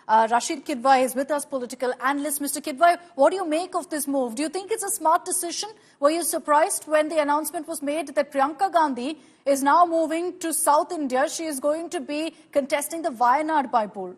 Rashid Kidwai is with us, political analyst. Mr. Kidwai, what do you make of this move? Do you think it's a smart decision? Were you surprised when the announcement was made that Priyanka Gandhi is now moving to South India? She is going to be contesting the Wayanad by-poll.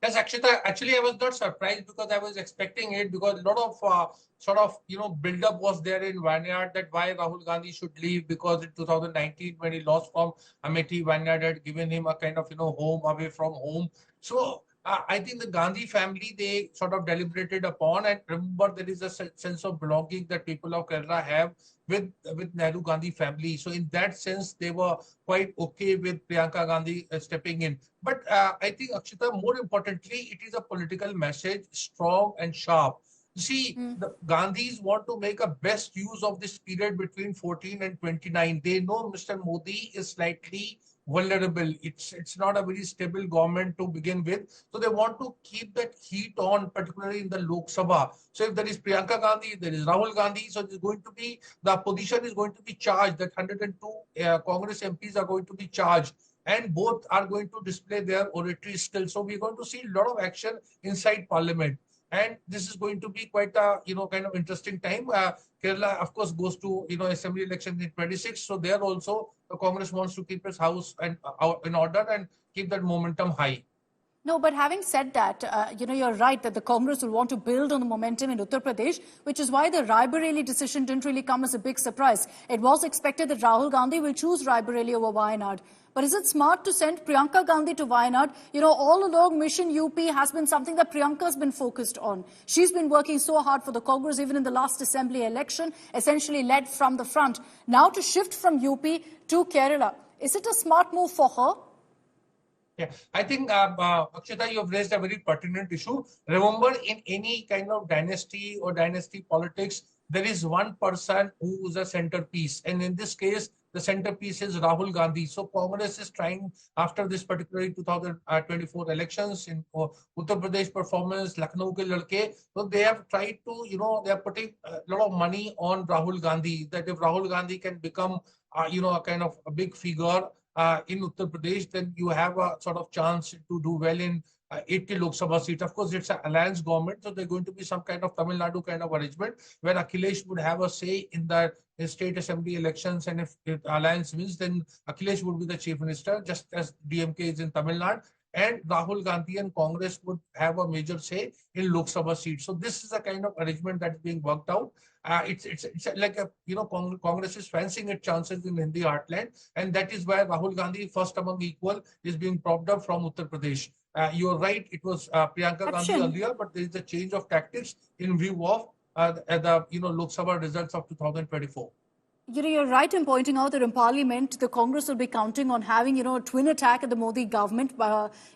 Yes, actually, I was not surprised because I was expecting it, because a lot of build-up was there in Wayanad that why Rahul Gandhi should leave, because in 2019 when he lost from Amethi, Wayanad had given him a kind of home away from home. So I think the Gandhi family, they sort of deliberated upon, and remember there is a sense of belonging that people of Kerala have with Nehru Gandhi family. So in that sense, they were quite okay with Priyanka Gandhi stepping in. But I think, Akshita, more importantly, it is a political message, strong and sharp. You see, the Gandhis want to make a best use of this period between 14 and 29. They know Mr. Modi is slightly vulnerable. It's not a very stable government to begin with. So they want to keep that heat on, particularly in the Lok Sabha. So if there is Priyanka Gandhi, there is Rahul Gandhi, so it's going to be, the opposition is going to be charged, that 102 Congress MPs are going to be charged. And both are going to display their oratory skills. So we're going to see a lot of action inside Parliament. And this is going to be quite a kind of interesting time. Kerala, of course, goes to assembly election in 26. So there also the Congress wants to keep its house and in order and keep that momentum high. No, but having said that, you're right that the Congress will want to build on the momentum in Uttar Pradesh, which is why the Raebareli decision didn't really come as a big surprise. It was expected that Rahul Gandhi will choose Raebareli over Wayanad. But is it smart to send Priyanka Gandhi to Wayanad? All along, Mission UP has been something that Priyanka's been focused on. She's been working so hard for the Congress, even in the last assembly election, essentially led from the front. Now to shift from UP to Kerala, is it a smart move for her? Yeah, I think, Akshita, you have raised a very pertinent issue. Remember, in any kind of dynasty or dynasty politics, there is one person who is a centerpiece. And in this case, the centerpiece is Rahul Gandhi. So Congress is trying, after this particular 2024 elections in Uttar Pradesh performance, Lucknow ke ladke, so they have tried to, they are putting a lot of money on Rahul Gandhi, that if Rahul Gandhi can become, a kind of a big figure in Uttar Pradesh, then you have a sort of chance to do well in 80 Lok Sabha seats. Of course, it's an alliance government, so there's going to be some kind of Tamil Nadu kind of arrangement where Akhilesh would have a say in the state assembly elections, and if the alliance wins, then Akhilesh would be the chief minister, just as DMK is in Tamil Nadu, and Rahul Gandhi and Congress would have a major say in Lok Sabha seats. So this is a kind of arrangement that's being worked out. It's like a Congress is fancying its chances in Hindi heartland, and that is why Rahul Gandhi, first among equal, is being propped up from Uttar Pradesh. You are right, it was Priyanka Gandhi earlier, but there is a change of tactics in view of the Lok Sabha results of 2024. You're right in pointing out that in Parliament, the Congress will be counting on having, a twin attack at the Modi government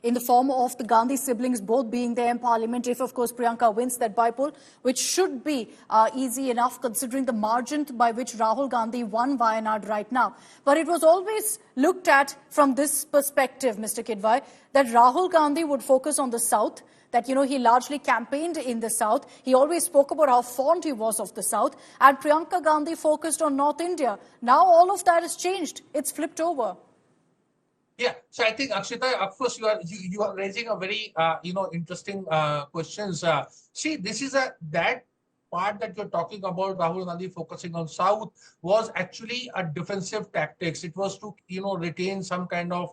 in the form of the Gandhi siblings both being there in Parliament, if, of course, Priyanka wins that by-poll, which should be easy enough considering the margin by which Rahul Gandhi won Wayanad right now. But it was always looked at from this perspective, Mr. Kidwai, that Rahul Gandhi would focus on the South, that, he largely campaigned in the South. He always spoke about how fond he was of the South. And Priyanka Gandhi focused on North India. Now all of that has changed. It's flipped over. Yeah, so I think, Akshita, of course, you are raising a very, interesting questions. See, this is that part that you're talking about, Rahul Gandhi focusing on South, was actually a defensive tactics. It was to, retain some kind of,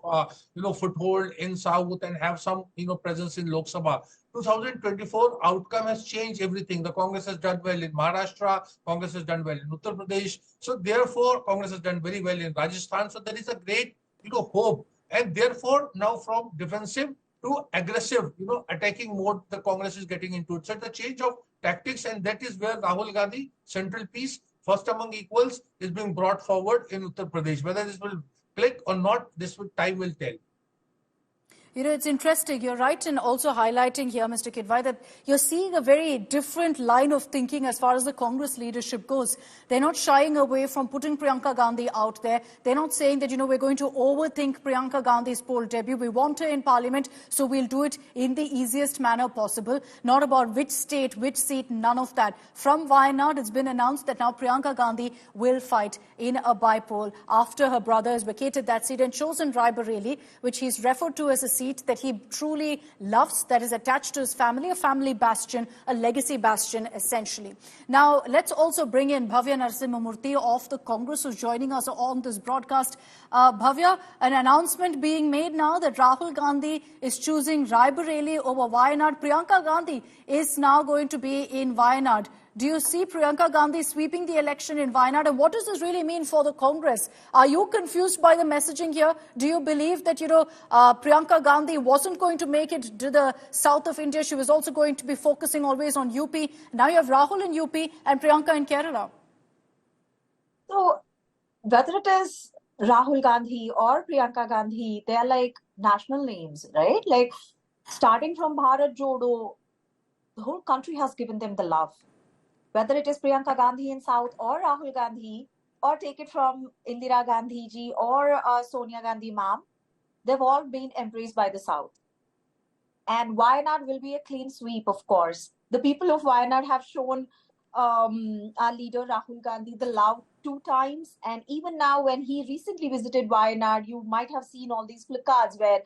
foothold in South and have some, presence in Lok Sabha. 2024 outcome has changed everything. The Congress has done well in Maharashtra, Congress has done well in Uttar Pradesh. So therefore, Congress has done very well in Rajasthan. So there is a great, hope. And therefore, now from defensive to aggressive, attacking mode, the Congress is getting into it. So it's a change of tactics, and that is where Rahul Gandhi, central piece, first among equals, is being brought forward in Uttar Pradesh. Whether this will click or not, time will tell. It's interesting. You're right in also highlighting here, Mr. Kidwai, that you're seeing a very different line of thinking as far as the Congress leadership goes. They're not shying away from putting Priyanka Gandhi out there. They're not saying that, we're going to overthink Priyanka Gandhi's poll debut. We want her in Parliament, so we'll do it in the easiest manner possible. Not about which state, which seat, none of that. From Wayanad, it's been announced that now Priyanka Gandhi will fight in a by-poll after her brother has vacated that seat and chosen Raebareli, which he's referred to as a seat seat that he truly loves, that is attached to his family, a family bastion, a legacy bastion, essentially. Now, let's also bring in Bhavya Narasimhamurthy of the Congress, who's joining us on this broadcast. Bhavya, an announcement being made now that Rahul Gandhi is choosing Raebareli over Wayanad. Priyanka Gandhi is now going to be in Wayanad. Do you see Priyanka Gandhi sweeping the election in Wayanad? And what does this really mean for the Congress? Are you confused by the messaging here? Do you believe that, Priyanka Gandhi wasn't going to make it to the south of India? She was also going to be focusing always on UP. Now you have Rahul in UP and Priyanka in Kerala. So whether it is Rahul Gandhi or Priyanka Gandhi, they are like national names, right? Like starting from Bharat Jodo, the whole country has given them the love. Whether it is Priyanka Gandhi in South or Rahul Gandhi, or take it from Indira Gandhi ji or Sonia Gandhi ma'am, they've all been embraced by the South. And Wayanad will be a clean sweep, of course. The people of Wayanad have shown our leader Rahul Gandhi the love 2 times. And even now, when he recently visited Wayanad, you might have seen all these placards where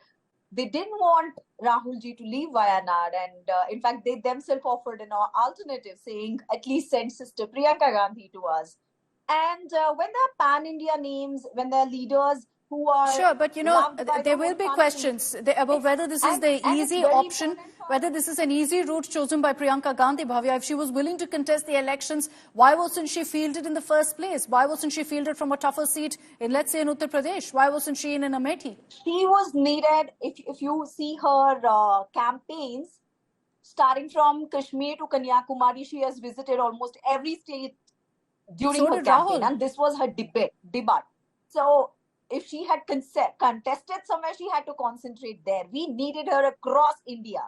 they didn't want Rahul ji to leave Wayanad. And in fact, they themselves offered an alternative saying, at least send Sister Priyanka Gandhi to us. And when there are pan-India names, when there are leaders who are sure, but there will be questions about whether this is the easy option, whether this is an easy route chosen by Priyanka Gandhi. Bhavya, if she was willing to contest the elections, why wasn't she fielded in the first place? Why wasn't she fielded from a tougher seat in, let's say, in Uttar Pradesh? Why wasn't she in Amethi? She was needed. If you see her campaigns, starting from Kashmir to Kanyakumari, she has visited almost every state during her campaign. And this was her debate. So if she had contested somewhere, she had to concentrate there. We needed her across India.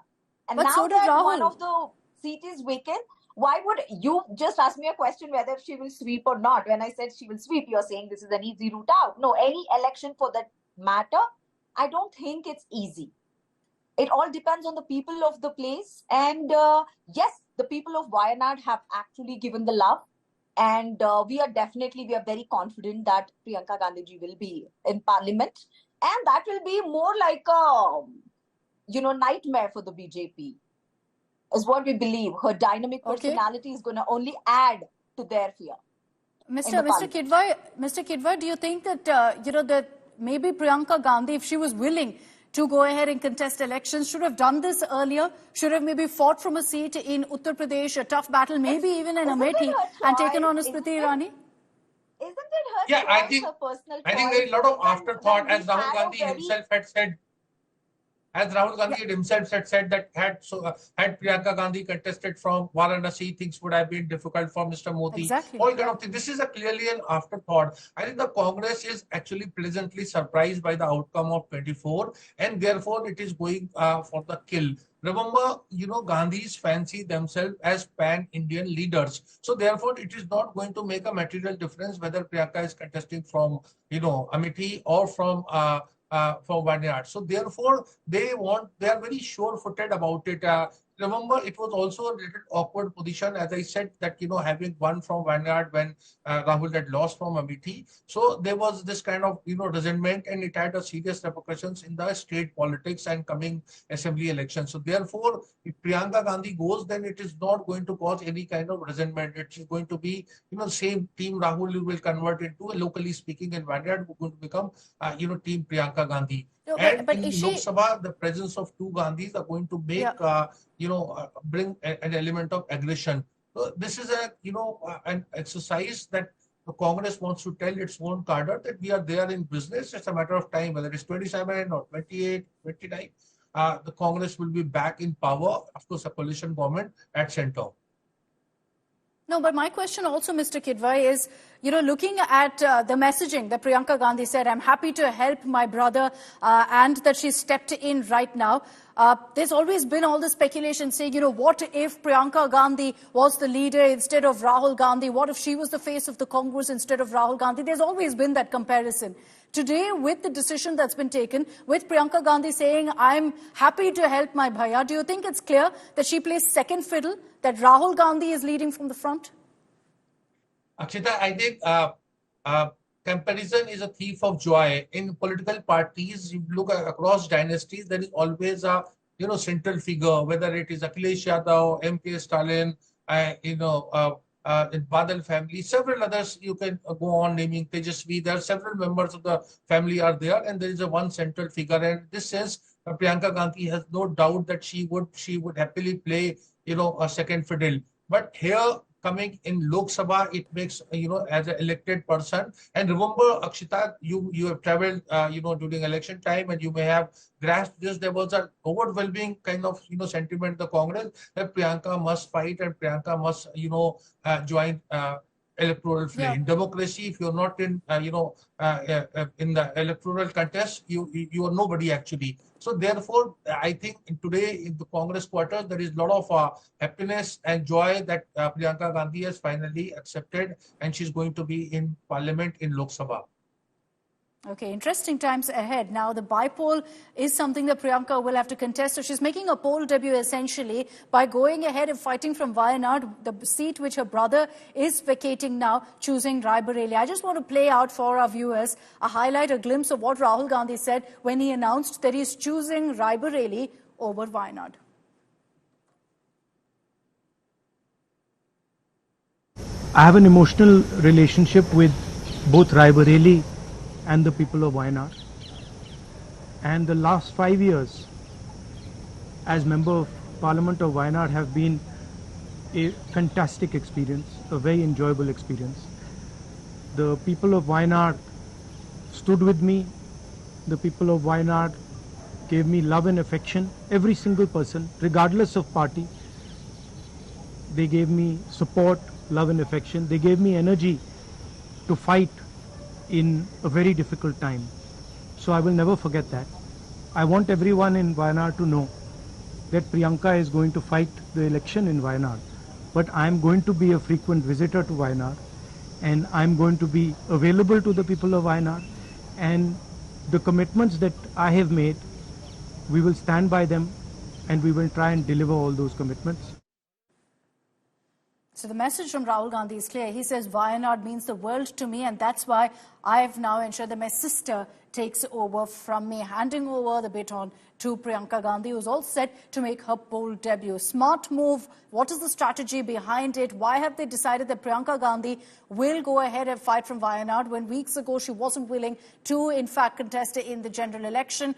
And but now so that Rahul. One of the seats is vacant, why would you just ask me a question whether she will sweep or not? When I said she will sweep, you're saying this is an easy route out. No, any election for that matter, I don't think it's easy. It all depends on the people of the place. And yes, the people of Wayanad have actually given the love. And we are very confident that Priyanka Gandhi ji will be in parliament. And that will be more like a, nightmare for the BJP, is what we believe. Her dynamic personality is going to only add to their fear. Mr. Kidwai, do you think that, that maybe Priyanka Gandhi, if she was willing to go ahead and contest elections, should have done this earlier, should have maybe fought from a seat in Uttar Pradesh, a tough battle, maybe even in Amethi, and taken on a Smriti Irani? Isn't it her choice, her personal choice? I think there is a lot of afterthought, as Rahul Gandhi himself had said. As Rahul Gandhi himself had said that had Priyanka Gandhi contested from Varanasi, things would have been difficult for Mr. Modi. Exactly. All kind of things. This is clearly an afterthought. I think the Congress is actually pleasantly surprised by the outcome of 24, and therefore it is going for the kill. Remember, Gandhis fancy themselves as pan-Indian leaders. So therefore, it is not going to make a material difference whether Priyanka is contesting from, Amethi or from Wayanad. So therefore, they are very sure-footed about it. Remember, it was also a little awkward position, as I said, that, having won from Wayanad when Rahul had lost from Amethi. So there was this kind of, resentment, and it had a serious repercussions in the state politics and coming assembly elections. So therefore, if Priyanka Gandhi goes, then it is not going to cause any kind of resentment. It is going to be, same team Rahul will convert into, locally speaking, in Wayanad, going to become, team Priyanka Gandhi. No, but in Lok Sabha, the presence of 2 Gandhis are going to make, bring an element of aggression. So this is an exercise that the Congress wants to tell its own cadre that we are there in business. It's a matter of time, whether it's 27 or 28, 29. The Congress will be back in power. Of course, a coalition government at center. No, but my question also, Mr. Kidwai, is, looking at the messaging that Priyanka Gandhi said, I'm happy to help my brother, and that she stepped in right now. There's always been all the speculation saying, what if Priyanka Gandhi was the leader instead of Rahul Gandhi? What if she was the face of the Congress instead of Rahul Gandhi? There's always been that comparison. Today, with the decision that's been taken, with Priyanka Gandhi saying, I'm happy to help my bhaiya, do you think it's clear that she plays second fiddle, that Rahul Gandhi is leading from the front? Akshita, I think comparison is a thief of joy. In political parties, you look across dynasties, there is always a central figure, whether it is Akhilesh Yadav, M.K. Stalin, in Badal family, several others you can go on naming, Tejasvi. There are several members of the family are there, and there is a one central figure. And this says Priyanka Gandhi has no doubt that she would happily play a second fiddle. But here, coming in Lok Sabha, it makes as an elected person. And remember, Akshita, you have traveled during election time, and you may have grasped this. There was an overwhelming kind of sentiment in the Congress that Priyanka must fight and Priyanka must join electoral fray. Yeah. In democracy, if you're not in in the electoral contest, you are nobody actually. So therefore, I think today in the Congress quarters, there is a lot of happiness and joy that Priyanka Gandhi has finally accepted, and she's going to be in Parliament in Lok Sabha. Okay, interesting times ahead. Now, the by-poll is something that Priyanka will have to contest. So she's making a poll debut, essentially, by going ahead and fighting from Wayanad, the seat which her brother is vacating now, choosing Raebareli. I just want to play out for our viewers a highlight, a glimpse of what Rahul Gandhi said when he announced that he's choosing Raebareli over Wayanad. I have an emotional relationship with both Raebareli and the people of Wayanad. And the last 5 years as Member of Parliament of Wayanad have been a fantastic experience, a very enjoyable experience. The people of Wayanad stood with me. The people of Wayanad gave me love and affection. Every single person, regardless of party, they gave me support, love and affection. They gave me energy to fight in a very difficult time. So I will never forget that. I want everyone in Wayanad to know that Priyanka is going to fight the election in Wayanad. But I am going to be a frequent visitor to Wayanad, and I am going to be available to the people of Wayanad. And the commitments that I have made, we will stand by them, and we will try and deliver all those commitments. So the message from Rahul Gandhi is clear. He says Wayanad means the world to me, and that's why I have now ensured that my sister takes over from me, handing over the baton to Priyanka Gandhi, who's all set to make her poll debut. Smart move. What is the strategy behind it? Why have they decided that Priyanka Gandhi will go ahead and fight from Wayanad when weeks ago she wasn't willing to, in fact, contest in the general election?